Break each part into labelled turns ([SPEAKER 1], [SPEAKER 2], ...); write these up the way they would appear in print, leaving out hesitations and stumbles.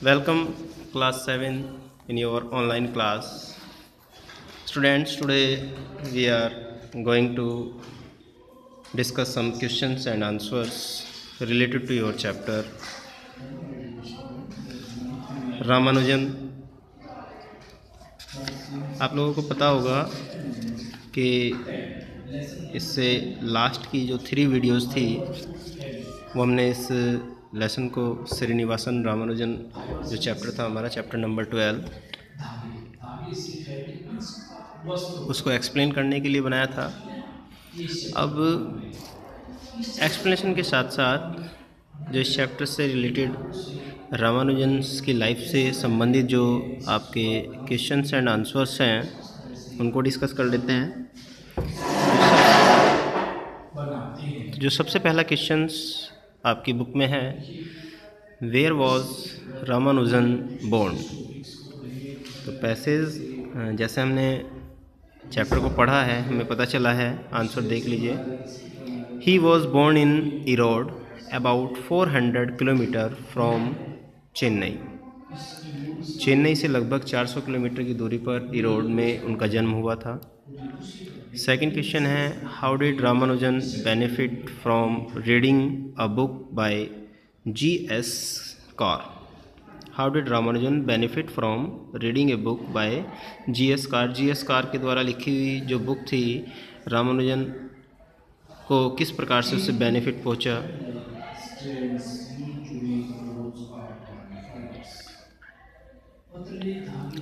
[SPEAKER 1] Welcome class 7 in your online class. Students, today we are going to discuss some questions and answers related to your chapter Ramanujan. आप लोगों को पता होगा कि इससे लास्ट की जो 3 वीडियोस थी वो हमने इस लेसन को श्रीनिवासन रामानुजन जो चैप्टर था हमारा चैप्टर नंबर 12 उसको एक्सप्लेन करने के लिए बनाया था। अब एक्सप्लेनेशन के साथ साथ जो इस चैप्टर से रिलेटेड रामानुजन की लाइफ से संबंधित जो आपके क्वेश्चंस एंड आंसर्स हैं उनको डिस्कस कर लेते हैं। जो सबसे पहला क्वेश्चंस आपकी बुक में है, वेयर वॉज रामानुजन बोर्न। तो पैसेज जैसे हमने चैप्टर को पढ़ा है हमें पता चला है, आंसर देख लीजिए। He was born in Erode about 400 kilometre from Chennai. Chennai से लगभग 400 किलोमीटर की दूरी पर इरोड में उनका जन्म हुआ था। सेकंड क्वेश्चन है, how did Ramanujan benefit from reading a book by G.S. Car. How did Ramanujan benefit from reading a book by G.S. Car. G.S. Car के द्वारा लिखी हुई जो बुक थी रामानुजन को किस प्रकार से उससे बेनिफिट पहुंचा।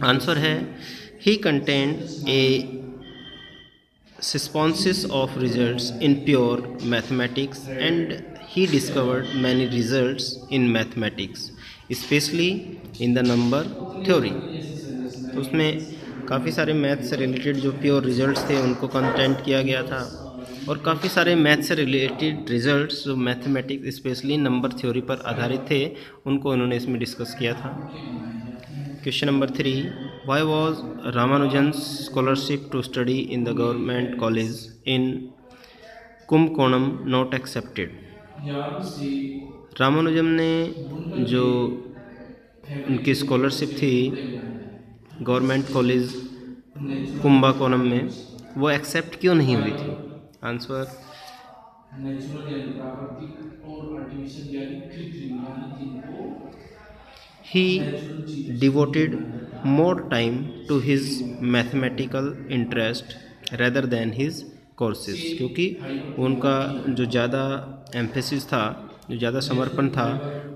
[SPEAKER 1] आंसर है, ही content a synopsis of results in pure mathematics and he discovered many results in mathematics especially in the number theory। तो उसमें काफ़ी सारे मैथ से रिलेटेड जो प्योर रिजल्ट्स थे उनको कंटेंट किया गया था और काफ़ी सारे मैथ से रिलेटेड रिजल्ट्स जो मैथमेटिक्स स्पेशली नंबर थ्योरी पर आधारित थे उनको उन्होंने इसमें डिस्कस किया था। Question number 3, why was Ramanujan scholarship to study in the government college in Kumbakonam not accepted. Ramanujan ने जो उनकी स्कॉलरशिप थी गवर्नमेंट कॉलेज कुंभकोणम में वो एक्सेप्ट क्यों नहीं हुई थी। Answer, he devoted more time to his mathematical interest rather than his courses। क्योंकि उनका जो ज़्यादा एम्फेसिस था, जो ज़्यादा समर्पण था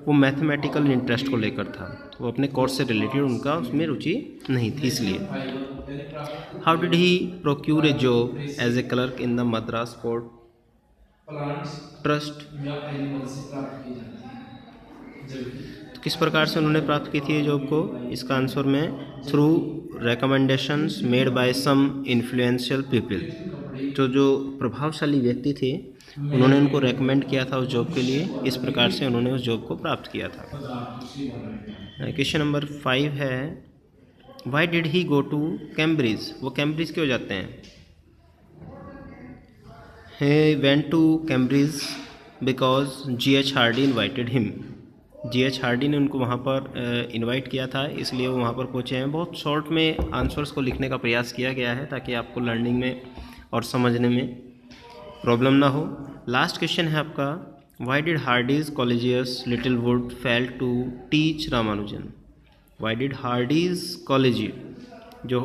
[SPEAKER 1] वो मैथमेटिकल इंटरेस्ट को लेकर था, वो अपने कोर्स से रिलेटेड उनका उसमें रुचि नहीं थी इसलिए। How did he procure a job as a clerk in the Madras port trust. तो किस प्रकार से उन्होंने प्राप्त की थी जॉब को, इसका आंसर में through recommendations made by some influential people. जो प्रभावशाली व्यक्ति थे उन्होंने उनको रेकमेंड किया था उस जॉब के लिए, इस प्रकार से उन्होंने उस जॉब को प्राप्त किया था। क्वेश्चन नंबर 5 है, why did he go to Cambridge. वो कैम्ब्रिज क्यों जाते हैं। he went to Cambridge because G.H. Hardy invited him। G.H. Hardy ने उनको वहाँ पर इनवाइट किया था इसलिए वो वहाँ पर पहुँचे हैं। बहुत शॉर्ट में आंसर्स को लिखने का प्रयास किया गया है ताकि आपको लर्निंग में और समझने में प्रॉब्लम ना हो। लास्ट क्वेश्चन है आपका, why did Hardy's colleagues Littlewood fail to teach Ramanujan. Why did Hardy's colleague जो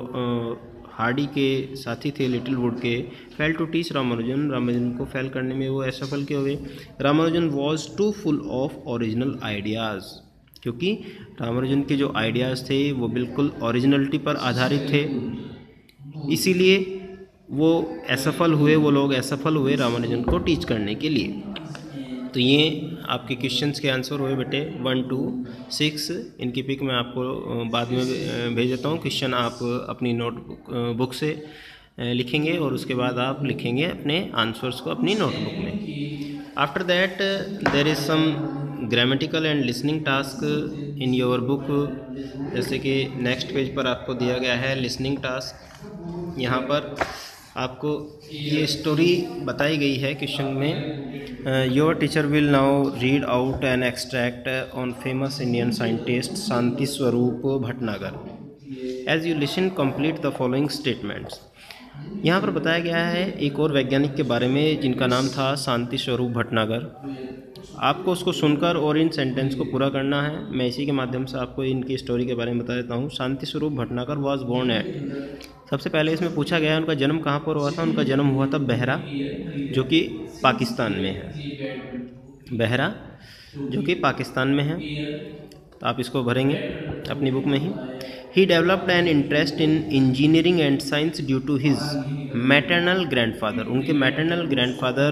[SPEAKER 1] हार्डी के साथी थे लिटिलवुड के, fail to teach Ramanujan, Ramanujan को फेल करने में वो असफल क्यों हुए। Ramanujan was too full of original ideas. क्योंकि रामानुजन के जो आइडियाज़ थे वो बिल्कुल ओरिजिनलिटी पर आधारित थे, इसीलिए वो असफल हुए, वो लोग असफल हुए रामानुजन को टीच करने के लिए। तो ये आपके क्वेश्चंस के आंसर हुए बेटे 1 to 6। इनकी पिक मैं आपको बाद में भेज देता हूँ। क्वेश्चन आप अपनी नोटबुक बुक से लिखेंगे और उसके बाद आप लिखेंगे अपने आंसर्स को अपनी नोटबुक में। After that there is some grammatical and listening task in your book. जैसे कि नेक्स्ट पेज पर आपको दिया गया है लिसनिंग टास्क। यहाँ पर आपको ये स्टोरी बताई गई है क्वेश्चन में Your teacher will now read out an extract on famous Indian scientist Shanti Swarup Bhatnagar. As you listen, complete the following statements. यहाँ पर बताया गया है एक और वैज्ञानिक के बारे में जिनका नाम था शांति स्वरूप भटनागर। आपको उसको सुनकर और इन सेंटेंस को पूरा करना है। मैं इसी के माध्यम से आपको इनकी स्टोरी के बारे में बता देता हूँ। Shanti Swarup Bhatnagar was born at, सबसे पहले इसमें पूछा गया है उनका जन्म कहाँ पर हुआ था। उनका जन्म हुआ था बहरा, जो कि पाकिस्तान में है। बहरा जो कि पाकिस्तान में है। तो आप इसको भरेंगे अपनी बुक में ही। He developed an interest in engineering and science due to his maternal grandfather. उनके मैटरनल ग्रैंडफादर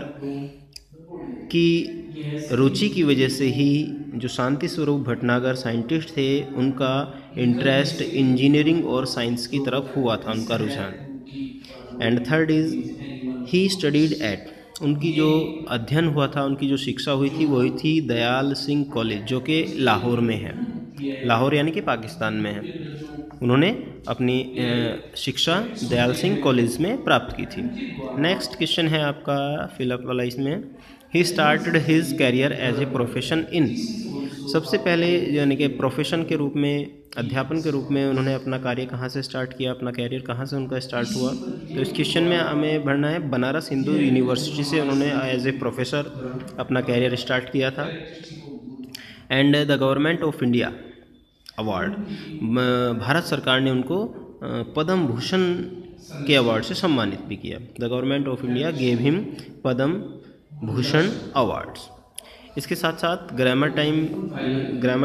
[SPEAKER 1] की रुचि की वजह से ही जो शांति स्वरूप भटनागर साइंटिस्ट थे, उनका इंटरेस्ट इंजीनियरिंग और साइंस की तरफ हुआ था, उनका रुझान। And third is he studied at, उनकी जो अध्ययन हुआ था, उनकी जो शिक्षा हुई थी वो हुई थी दयाल सिंह कॉलेज, जो कि लाहौर में है। लाहौर यानी कि पाकिस्तान में है। उन्होंने अपनी शिक्षा दयाल सिंह कॉलेज में प्राप्त की थी। नेक्स्ट क्वेश्चन है आपका फिलअप वाला इसमें। He started his career as a profession in, सबसे पहले यानी कि प्रोफेशन के रूप में, अध्यापन के रूप में उन्होंने अपना कार्य कहाँ से स्टार्ट किया, अपना कैरियर कहाँ से उनका स्टार्ट हुआ। तो इस क्वेश्चन में हमें भरना है बनारस हिंदू यूनिवर्सिटी से उन्होंने एज ए प्रोफेसर अपना कैरियर स्टार्ट किया था। And the government of India award, Bharat सरकार ने उनको पद्म भूषण के अवार्ड से सम्मानित भी किया। The government of India gave him Padma Bhushan awards. इसके साथ साथ ग्रामर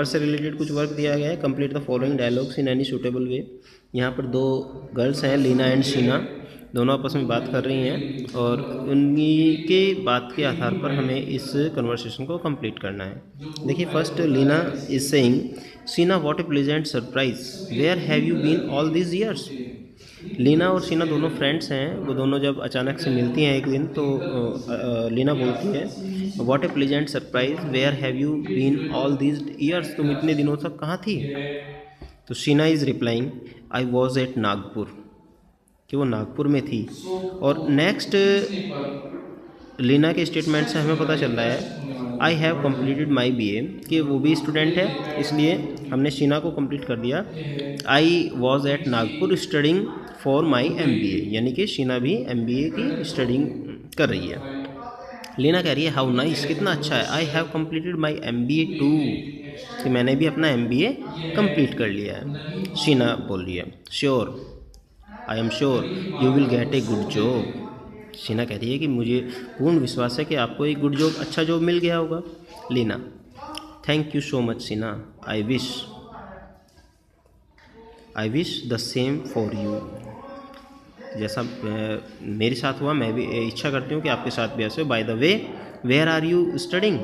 [SPEAKER 1] से रिलेटेड कुछ वर्क दिया गया है। Complete the following dialogues in any suitable way. यहाँ पर दो गर्ल्स हैं, लीना एंड शीना, दोनों आपस में बात कर रही हैं और उन्हीं के बात के आधार पर हमें इस कन्वर्सेशन को कंप्लीट करना है। देखिए, first Leena is saying, Sheena what a pleasant surprise, where have you been all these years. Leena और शीना दोनों फ्रेंड्स हैं। वो दोनों जब अचानक से मिलती हैं एक दिन, तो लीना बोलती है what a pleasant surprise, where have you been all these years, तुम इतने दिनों तक कहाँ थी। तो Sheena is replying, I was at Nagpur, कि वो नागपुर में थी। और नेक्स्ट लीना के स्टेटमेंट से हमें पता चल रहा है I have completed my BA, कि वो भी स्टूडेंट है, इसलिए हमने शीना को कंप्लीट कर दिया। आई was at Nagpur studying for my MBA, यानी कि शीना भी MBA की स्टडिंग कर रही है। लीना कह रही है हाउ नाइस, कितना अच्छा है। I have completed my MBA too, कि मैंने भी अपना MBA कंप्लीट कर लिया है। शीना बोल रही है sure, I am sure you will get a good job. Sheena कह रही है कि मुझे पूर्ण विश्वास है कि आपको एक गुड जॉब, अच्छा जॉब मिल गया होगा। Leena, thank you so much Sheena, I wish the same for you. जैसा मेरे साथ हुआ, मैं भी इच्छा करती हूँ कि आपके साथ भी ऐसे हो। By the way, where are you staying,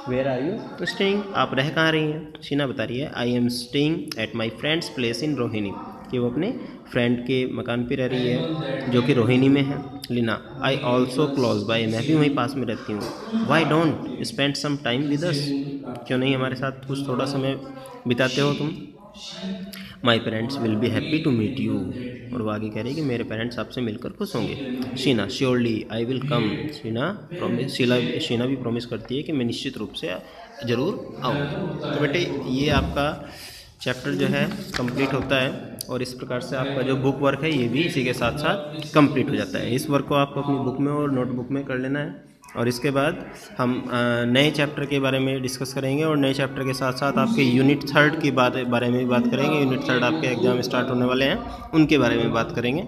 [SPEAKER 1] where are you staying, आप रह कहाँ रही हैं। शीना बता रही है I am staying at my friend's place in Rohini, कि वो अपने फ्रेंड के मकान पे रह रही है जो कि रोहिणी में है। Leena, I also close by, मैं भी वहीं पास में रहती हूँ। Why don't spend some time with us, क्यों नहीं हमारे साथ कुछ थोड़ा समय बिताते हो तुम। My parents will be happy to meet you, और वो आगे कह रही है कि मेरे पेरेंट्स आपसे मिलकर खुश होंगे। Sheena, surely I will come. Sheena भी प्रॉमिस करती है कि मैं निश्चित रूप से ज़रूर आऊँगी। तो बेटे, ये आपका चैप्टर जो है कंप्लीट होता है, और इस प्रकार से आपका जो बुक वर्क है ये भी इसी के साथ साथ कंप्लीट हो जाता है। इस वर्क को आपको अपनी बुक में और नोटबुक में कर लेना है, और इसके बाद हम नए चैप्टर के बारे में डिस्कस करेंगे, और नए चैप्टर के साथ साथ आपके यूनिट 3 के बारे में भी बात करेंगे। यूनिट 3 आपके एग्ज़ाम स्टार्ट होने वाले हैं, उनके बारे में बात करेंगे।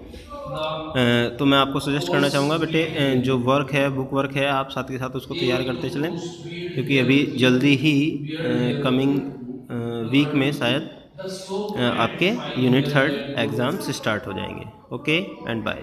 [SPEAKER 1] तो मैं आपको सजेस्ट करना चाहूँगा बेटे, जो वर्क है, बुक वर्क है, आप साथ के साथ उसको तैयार करते चलें, क्योंकि अभी जल्दी ही कमिंग वीक में शायद आपके यूनिट 3 एग्ज़ाम्स स्टार्ट हो जाएंगे। Okay and bye.